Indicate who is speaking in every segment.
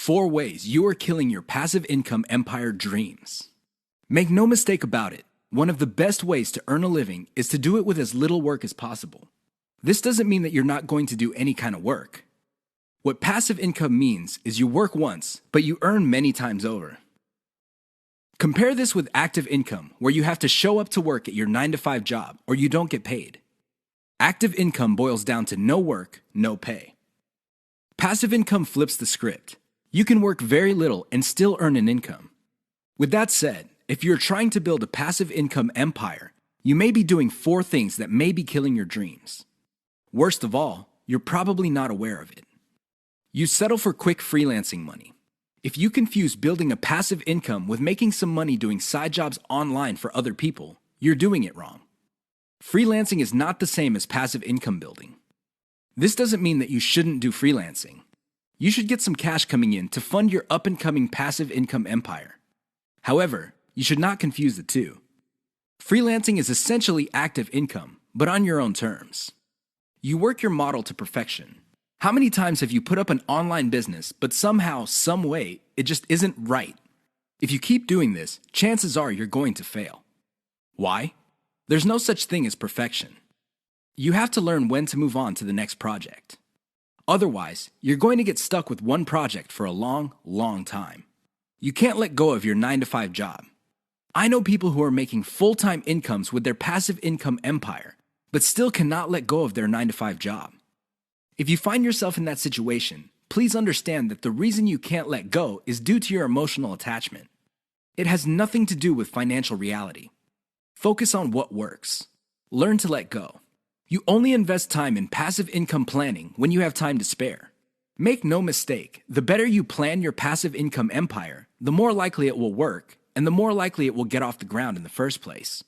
Speaker 1: 4 ways you are killing your passive income empire dreams. Make no mistake about it, one of the best ways to earn a living is to do it with as little work as possible. This doesn't mean that you're not going to do any kind of work. What passive income means is you work once, but you earn many times over. Compare this with active income, where you have to show up to work at your 9-to-5 job or you don't get paid. Active income boils down to no work, no pay. Passive income flips the script. You can work very little and still earn an income. With that said, if you're trying to build a passive income empire, you may be doing 4 things that may be killing your dreams. Worst of all, you're probably not aware of it. You settle for quick freelancing money. If you confuse building a passive income with making some money doing side jobs online for other people, you're doing it wrong. Freelancing is not the same as passive income building. This doesn't mean that you shouldn't do freelancing. You should get some cash coming in to fund your up-and-coming passive income empire. However, you should not confuse the two. Freelancing is essentially active income, but on your own terms. You work your model to perfection. How many times have you put up an online business, but somehow, some way, it just isn't right? If you keep doing this, chances are you're going to fail. Why? There's no such thing as perfection. You have to learn when to move on to the next project. Otherwise, you're going to get stuck with one project for a long, long time. You can't let go of your 9-to-5 job. I know people who are making full-time incomes with their passive income empire, but still cannot let go of their 9-to-5 job. If you find yourself in that situation, please understand that the reason you can't let go is due to your emotional attachment. It has nothing to do with financial reality. Focus on what works. Learn to let go. You only invest time in passive income planning when you have time to spare. Make no mistake, the better you plan your passive income empire, the more likely it will work, and the more likely it will get off the ground in the first place.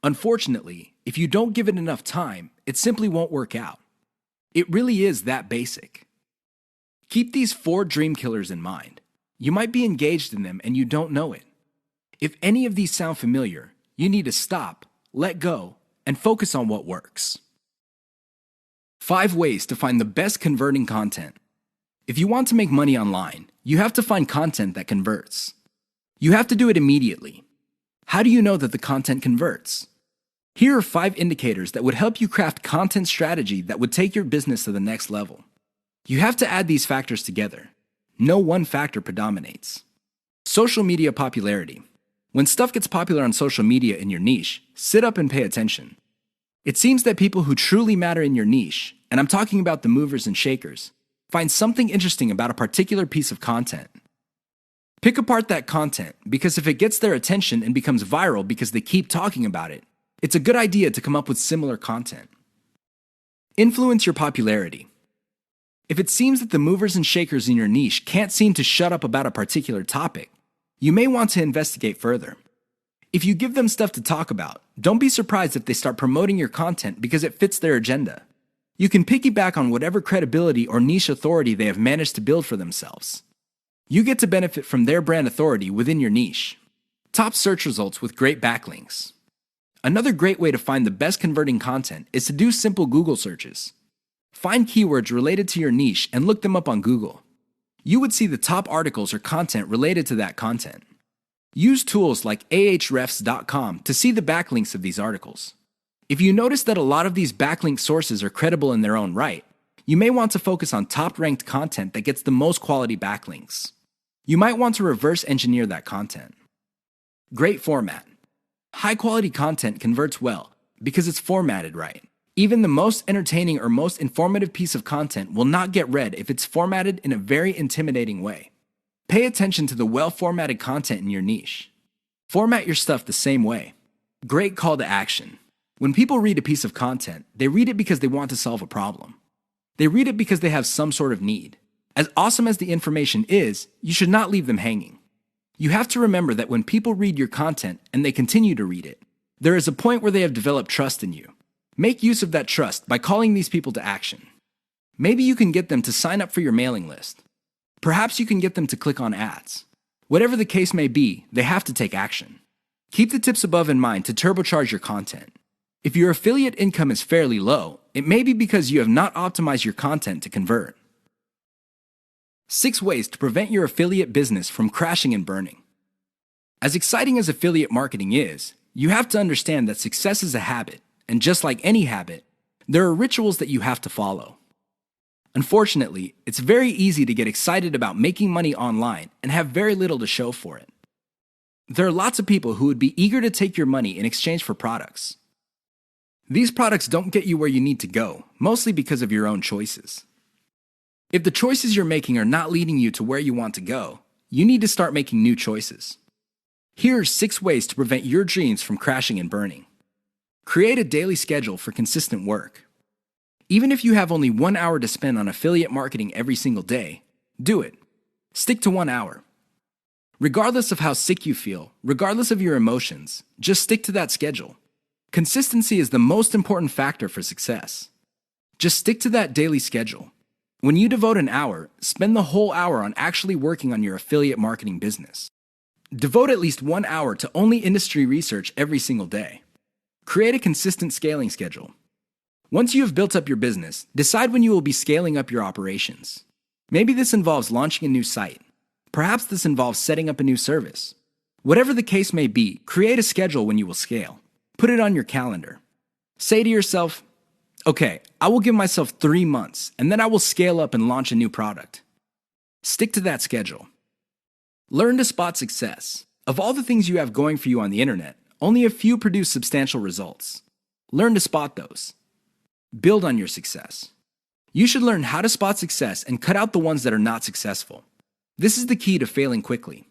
Speaker 1: Unfortunately, if you don't give it enough time, it simply won't work out. It really is that basic. Keep these 4 dream killers in mind. You might be engaged in them and you don't know it. If any of these sound familiar, you need to stop, let go, and focus on what works. 5 ways to find the best converting content. If you want to make money online, you have to find content that converts. You have to do it immediately. How do you know that the content converts? Here are 5 indicators that would help you craft content strategy that would take your business to the next level. You have to add these factors together. No one factor predominates. Social media popularity. When stuff gets popular on social media in your niche, sit up and pay attention. It seems that people who truly matter in your niche, and I'm talking about the movers and shakers, find something interesting about a particular piece of content. Pick apart that content, because if it gets their attention and becomes viral because they keep talking about it, it's a good idea to come up with similar content. Influence your popularity. If it seems that the movers and shakers in your niche can't seem to shut up about a particular topic, you may want to investigate further. If you give them stuff to talk about, don't be surprised if they start promoting your content because it fits their agenda. You can piggyback on whatever credibility or niche authority they have managed to build for themselves. You get to benefit from their brand authority within your niche. Top search results with great backlinks. Another great way to find the best converting content is to do simple Google searches. Find keywords related to your niche and look them up on Google. You would see the top articles or content related to that content. Use tools like ahrefs.com to see the backlinks of these articles. If you notice that a lot of these backlink sources are credible in their own right, you may want to focus on top-ranked content that gets the most quality backlinks. You might want to reverse engineer that content. Great format. High-quality content converts well because it's formatted right. Even the most entertaining or most informative piece of content will not get read if it's formatted in a very intimidating way. Pay attention to the well-formatted content in your niche. Format your stuff the same way. Great call to action. When people read a piece of content, they read it because they want to solve a problem. They read it because they have some sort of need. As awesome as the information is, you should not leave them hanging. You have to remember that when people read your content and they continue to read it, there is a point where they have developed trust in you. Make use of that trust by calling these people to action. Maybe you can get them to sign up for your mailing list. Perhaps you can get them to click on ads. Whatever the case may be, they have to take action. Keep the tips above in mind to turbocharge your content. If your affiliate income is fairly low, it may be because you have not optimized your content to convert. 6 ways to prevent your affiliate business from crashing and burning. As exciting as affiliate marketing is, you have to understand that success is a habit, and just like any habit, there are rituals that you have to follow. Unfortunately, it's very easy to get excited about making money online and have very little to show for it. There are lots of people who would be eager to take your money in exchange for products. These products don't get you where you need to go, mostly because of your own choices. If the choices you're making are not leading you to where you want to go, you need to start making new choices. Here are 6 ways to prevent your dreams from crashing and burning. Create a daily schedule for consistent work. Even if you have only 1 hour to spend on affiliate marketing every single day, do it. Stick to 1 hour. Regardless of how sick you feel, regardless of your emotions, just stick to that schedule. Consistency is the most important factor for success. Just stick to that daily schedule. When you devote an hour, spend the whole hour on actually working on your affiliate marketing business. Devote at least 1 hour to only industry research every single day. Create a consistent scaling schedule. Once you have built up your business, decide when you will be scaling up your operations. Maybe this involves launching a new site. Perhaps this involves setting up a new service. Whatever the case may be, create a schedule when you will scale. Put it on your calendar. Say to yourself, okay, I will give myself 3 months, and then I will scale up and launch a new product. Stick to that schedule. Learn to spot success. Of all the things you have going for you on the internet, only a few produce substantial results. Learn to spot those. Build on your success. You should learn how to spot success and cut out the ones that are not successful. This is the key to failing quickly.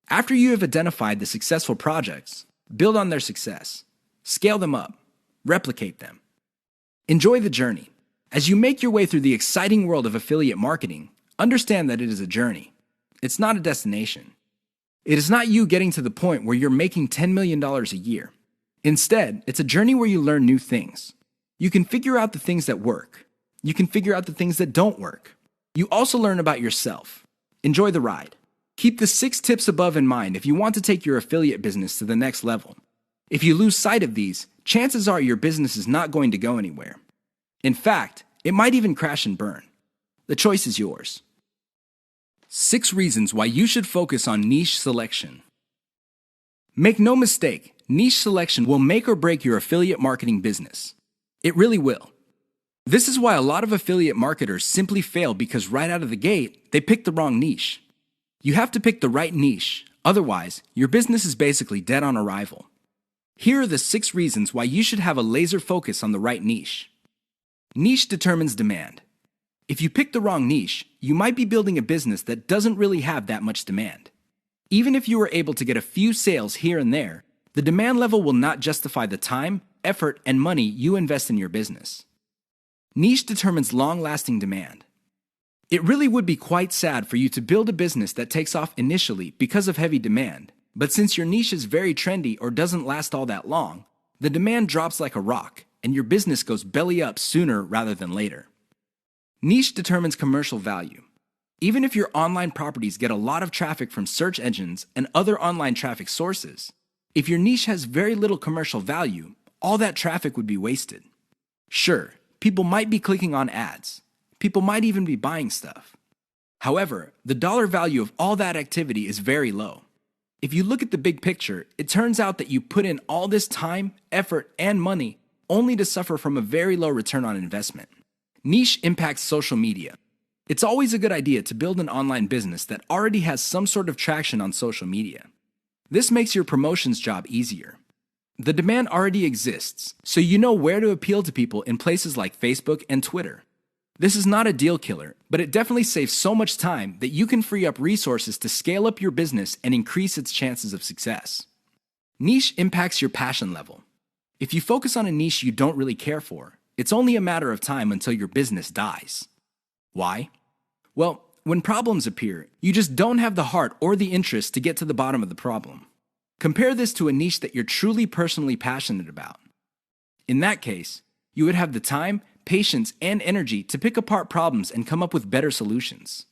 Speaker 1: After you have identified the successful projects, build on their success. Scale them up. Replicate them. Enjoy the journey. As you make your way through the exciting world of affiliate marketing, understand that it is a journey. It's not a destination. It is not you getting to the point where you're making $10 million a year. Instead, it's a journey where you learn new things. You can figure out the things that work. You can figure out the things that don't work. You also learn about yourself. Enjoy the ride. Keep the 6 tips above in mind if you want to take your affiliate business to the next level. If you lose sight of these, chances are your business is not going to go anywhere. In fact, it might even crash and burn. The choice is yours. 6 reasons why you should focus on niche selection. Make no mistake, niche selection will make or break your affiliate marketing business. It really will. This is why a lot of affiliate marketers simply fail because right out of the gate, they pick the wrong niche. You have to pick the right niche, otherwise, your business is basically dead on arrival. Here are the 6 reasons why you should have a laser focus on the right niche. Niche determines demand. If you pick the wrong niche, you might be building a business that doesn't really have that much demand. Even if you were able to get a few sales here and there, the demand level will not justify the time, effort, and money you invest in your business. Niche determines long-lasting demand. It really would be quite sad for you to build a business that takes off initially because of heavy demand, but since your niche is very trendy or doesn't last all that long, the demand drops like a rock, and your business goes belly up sooner rather than later. Niche determines commercial value. Even if your online properties get a lot of traffic from search engines and other online traffic sources, if your niche has very little commercial value, all that traffic would be wasted. Sure, people might be clicking on ads. People might even be buying stuff. However, the dollar value of all that activity is very low. If you look at the big picture, it turns out that you put in all this time, effort, and money only to suffer from a very low return on investment. Niche impacts social media. It's always a good idea to build an online business that already has some sort of traction on social media. This makes your promotions job easier. The demand already exists, so you know where to appeal to people in places like Facebook and Twitter. This is not a deal killer, but it definitely saves so much time that you can free up resources to scale up your business and increase its chances of success. Niche impacts your passion level. If you focus on a niche you don't really care for, it's only a matter of time until your business dies. Why? Well, when problems appear, you just don't have the heart or the interest to get to the bottom of the problem. Compare this to a niche that you're truly personally passionate about. In that case, you would have the time, patience, and energy to pick apart problems and come up with better solutions.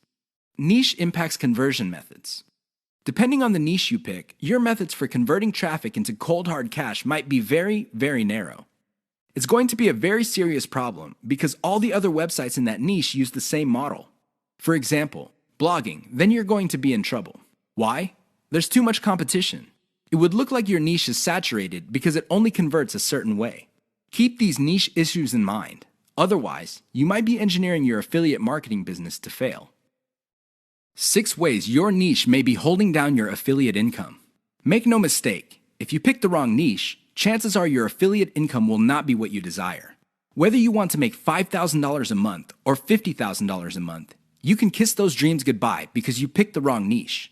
Speaker 1: Niche impacts conversion methods. Depending on the niche you pick, your methods for converting traffic into cold hard cash might be very, very narrow. It's going to be a very serious problem because all the other websites in that niche use the same model. For example, blogging, then you're going to be in trouble. Why? There's too much competition. It would look like your niche is saturated because it only converts a certain way. Keep these niche issues in mind. Otherwise, you might be engineering your affiliate marketing business to fail. 6 ways your niche may be holding down your affiliate income. Make no mistake, if you pick the wrong niche, chances are your affiliate income will not be what you desire. Whether you want to make $5,000 a month or $50,000 a month, you can kiss those dreams goodbye because you picked the wrong niche.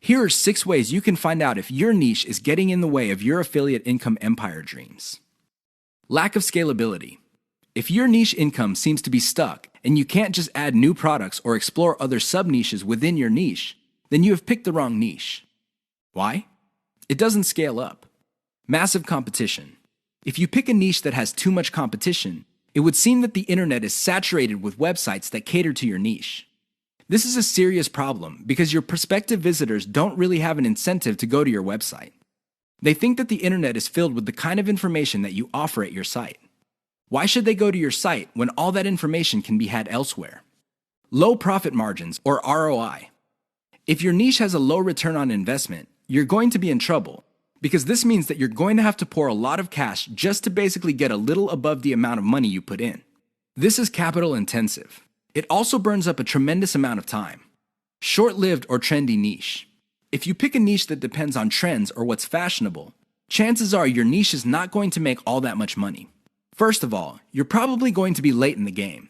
Speaker 1: Here are 6 ways you can find out if your niche is getting in the way of your affiliate income empire dreams. Lack of scalability. If your niche income seems to be stuck and you can't just add new products or explore other sub-niches within your niche, then you have picked the wrong niche. Why? It doesn't scale up. Massive competition. If you pick a niche that has too much competition, it would seem that the internet is saturated with websites that cater to your niche. This is a serious problem because your prospective visitors don't really have an incentive to go to your website. They think that the internet is filled with the kind of information that you offer at your site. Why should they go to your site when all that information can be had elsewhere? Low profit margins, or ROI. If your niche has a low return on investment, you're going to be in trouble because this means that you're going to have to pour a lot of cash just to basically get a little above the amount of money you put in. This is capital intensive. It also burns up a tremendous amount of time. Short-lived or trendy niche. If you pick a niche that depends on trends or what's fashionable, chances are your niche is not going to make all that much money. First of all, you're probably going to be late in the game.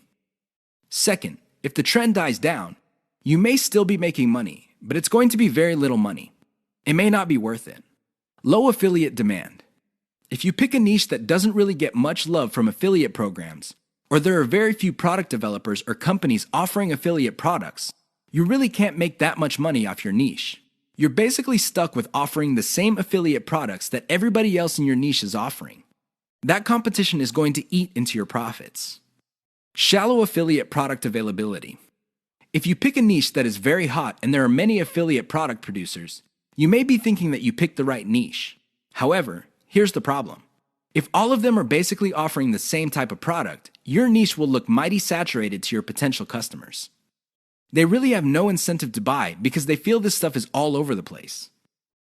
Speaker 1: Second, if the trend dies down, you may still be making money, but it's going to be very little money. It may not be worth it. Low affiliate demand. If you pick a niche that doesn't really get much love from affiliate programs, or there are very few product developers or companies offering affiliate products, you really can't make that much money off your niche. You're basically stuck with offering the same affiliate products that everybody else in your niche is offering. That competition is going to eat into your profits. Shallow affiliate product availability. If you pick a niche that is very hot and there are many affiliate product producers, you may be thinking that you picked the right niche. However, here's the problem. If all of them are basically offering the same type of product, your niche will look mighty saturated to your potential customers. They really have no incentive to buy because they feel this stuff is all over the place.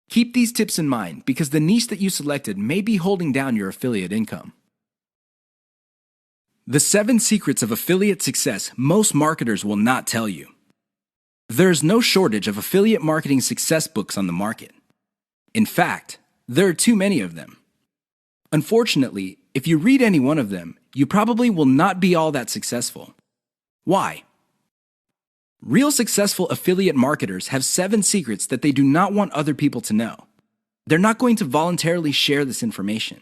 Speaker 1: Keep these tips in mind because the niche that you selected may be holding down your affiliate income. The 7 secrets of affiliate success most marketers will not tell you. There's no shortage of affiliate marketing success books on the market. In fact, there are too many of them. Unfortunately, if you read any one of them, you probably will not be all that successful. Why? Real successful affiliate marketers have 7 secrets that they do not want other people to know. They're not going to voluntarily share this information.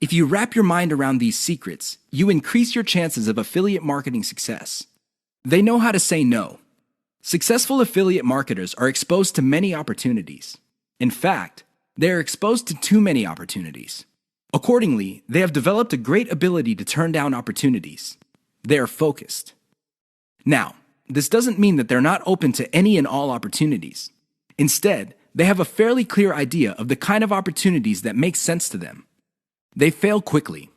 Speaker 1: If you wrap your mind around these secrets, you increase your chances of affiliate marketing success. They know how to say no. Successful affiliate marketers are exposed to many opportunities. In fact, they are exposed to too many opportunities. Accordingly, they have developed a great ability to turn down opportunities. They are focused. Now, this doesn't mean that they're not open to any and all opportunities. Instead, they have a fairly clear idea of the kind of opportunities that make sense to them. They fail quickly.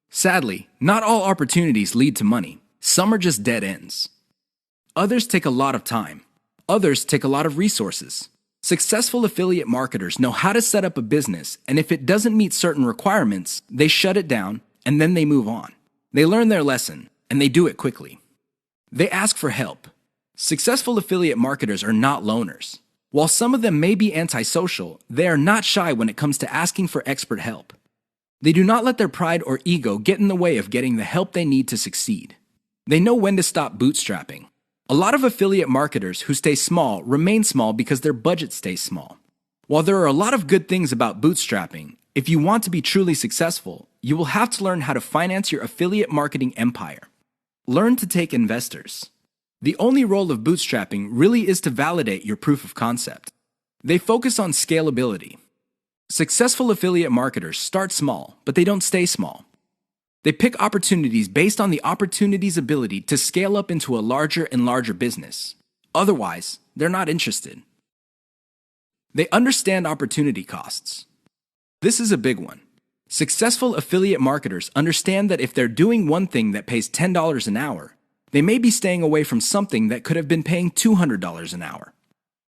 Speaker 1: Sadly, not all opportunities lead to money. Some are just dead ends. Others take a lot of time. Others take a lot of resources. Successful affiliate marketers know how to set up a business, and if it doesn't meet certain requirements, they shut it down and then they move on. They learn their lesson, and they do it quickly. They ask for help. Successful affiliate marketers are not loners. While some of them may be antisocial, they are not shy when it comes to asking for expert help. They do not let their pride or ego get in the way of getting the help they need to succeed. They know when to stop bootstrapping. A lot of affiliate marketers who stay small remain small because their budget stays small. While there are a lot of good things about bootstrapping, if you want to be truly successful, you will have to learn how to finance your affiliate marketing empire. Learn to take investors. The only role of bootstrapping really is to validate your proof of concept. They focus on scalability. Successful affiliate marketers start small, but they don't stay small. They pick opportunities based on the opportunity's ability to scale up into a larger and larger business. Otherwise, they're not interested. They understand opportunity costs. This is a big one. Successful affiliate marketers understand that if they're doing one thing that pays $10 an hour, They may be staying away from something that could have been paying $200 an hour.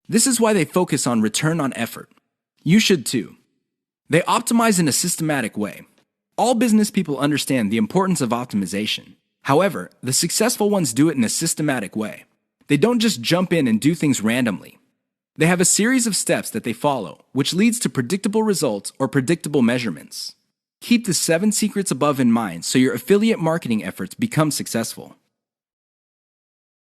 Speaker 1: This is why they focus on return on effort. You should too. They optimize in a systematic way. All business people understand the importance of optimization. However, the successful ones do it in a systematic way. They don't just jump in and do things randomly. They have a series of steps that they follow, which leads to predictable results or predictable measurements. Keep the 7 secrets above in mind so your affiliate marketing efforts become successful.